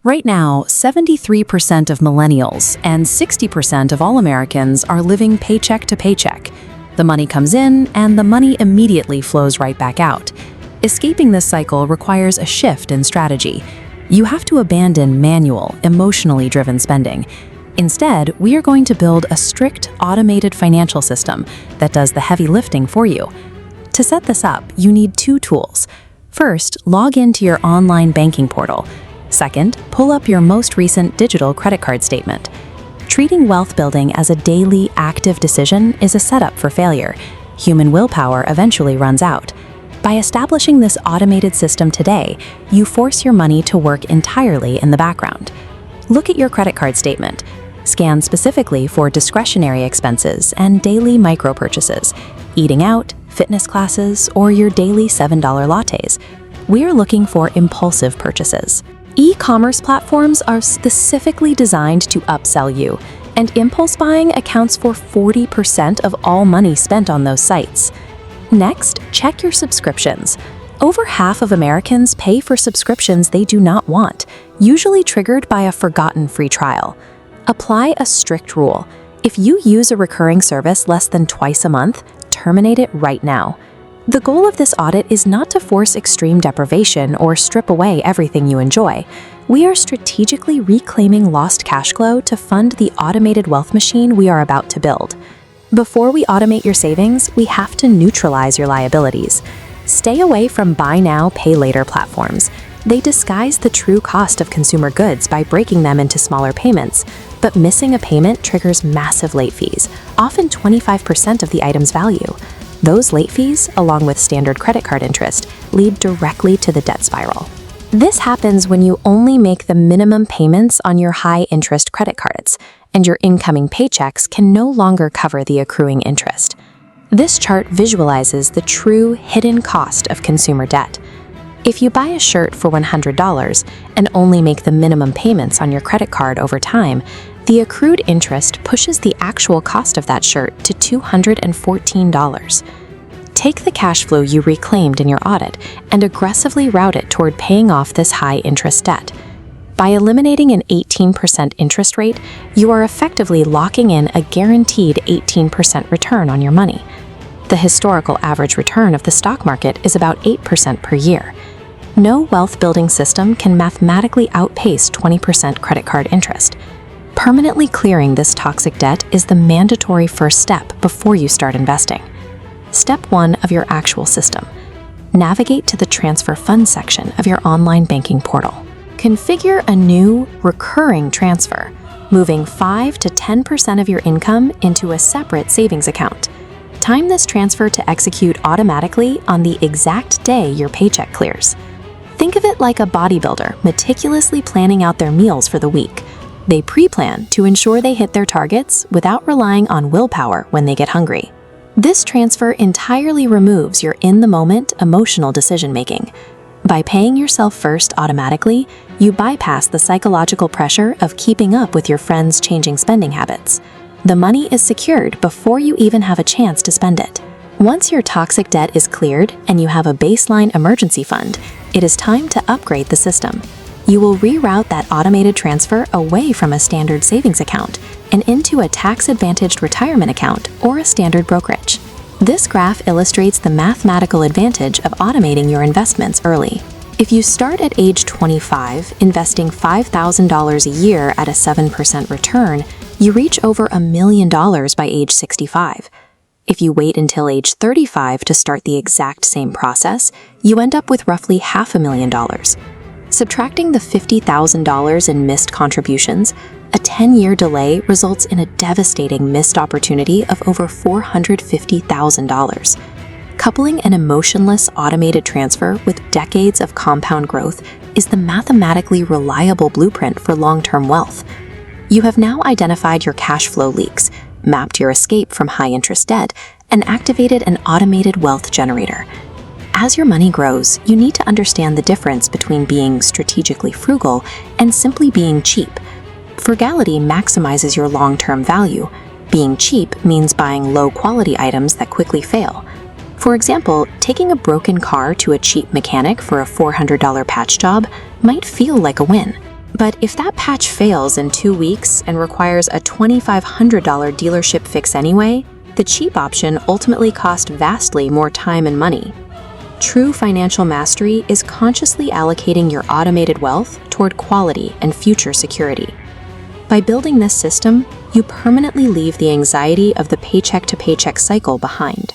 Right now, 73% of millennials and 60% of all Americans are living paycheck to paycheck. The money comes in, and the money immediately flows right back out. Escaping this cycle requires a shift in strategy. You have to abandon manual, emotionally driven spending. Instead, we are going to build a strict, automated financial system that does the heavy lifting for you. To set this up, you need two tools. First, log into your online banking portal. Second, pull up your most recent digital credit card statement. Treating wealth building as a daily, active decision is a setup for failure. Human willpower eventually runs out. By establishing this automated system today, you force your money to work entirely in the background. Look at your credit card statement. Scan specifically for discretionary expenses and daily micro purchases, eating out, fitness classes, or your daily $7 lattes. We are looking for impulsive purchases. E-commerce platforms are specifically designed to upsell you, and impulse buying accounts for 40% of all money spent on those sites. Next, check your subscriptions. Over half of Americans pay for subscriptions they do not want, usually triggered by a forgotten free trial. Apply a strict rule. If you use a recurring service less than twice a month, terminate it right now. The goal of this audit is not to force extreme deprivation or strip away everything you enjoy. We are strategically reclaiming lost cash flow to fund the automated wealth machine we are about to build. Before we automate your savings, we have to neutralize your liabilities. Stay away from buy now, pay later platforms. They disguise the true cost of consumer goods by breaking them into smaller payments, but missing a payment triggers massive late fees, often 25% of the item's value. Those late fees, along with standard credit card interest, lead directly to the debt spiral. This happens when you only make the minimum payments on your high-interest credit cards, and your incoming paychecks can no longer cover the accruing interest. This chart visualizes the true hidden cost of consumer debt. If you buy a shirt for $100 and only make the minimum payments on your credit card over time, the accrued interest pushes the actual cost of that shirt to $214. Take the cash flow you reclaimed in your audit and aggressively route it toward paying off this high-interest debt. By eliminating an 18% interest rate, you are effectively locking in a guaranteed 18% return on your money. The historical average return of the stock market is about 8% per year. No wealth-building system can mathematically outpace 20% credit card interest. Permanently clearing this toxic debt is the mandatory first step before you start investing. Step 1 of your actual system. Navigate to the Transfer Funds section of your online banking portal. Configure a new, recurring transfer, moving 5 to 10% of your income into a separate savings account. Time this transfer to execute automatically on the exact day your paycheck clears. Think of it like a bodybuilder meticulously planning out their meals for the week. They pre-plan to ensure they hit their targets without relying on willpower when they get hungry. This transfer entirely removes your in-the-moment emotional decision-making. By paying yourself first automatically, you bypass the psychological pressure of keeping up with your friends' changing spending habits. The money is secured before you even have a chance to spend it. Once your toxic debt is cleared and you have a baseline emergency fund, it is time to upgrade the system. You will reroute that automated transfer away from a standard savings account and into a tax-advantaged retirement account or a standard brokerage. This graph illustrates the mathematical advantage of automating your investments early. If you start at age 25, investing $5,000 a year at a 7% return, you reach over $1 million by age 65. If you wait until age 35 to start the exact same process, you end up with roughly $500,000. Subtracting the $50,000 in missed contributions, a 10-year delay results in a devastating missed opportunity of over $450,000. Coupling an emotionless automated transfer with decades of compound growth is the mathematically reliable blueprint for long-term wealth. You have now identified your cash flow leaks, mapped your escape from high-interest debt, and activated an automated wealth generator. As your money grows, you need to understand the difference between being strategically frugal and simply being cheap. Frugality maximizes your long-term value. Being cheap means buying low-quality items that quickly fail. For example, taking a broken car to a cheap mechanic for a $400 patch job might feel like a win. But if that patch fails in 2 weeks and requires a $2,500 dealership fix anyway, the cheap option ultimately cost vastly more time and money. True financial mastery is consciously allocating your automated wealth toward quality and future security. By building this system, you permanently leave the anxiety of the paycheck-to-paycheck cycle behind.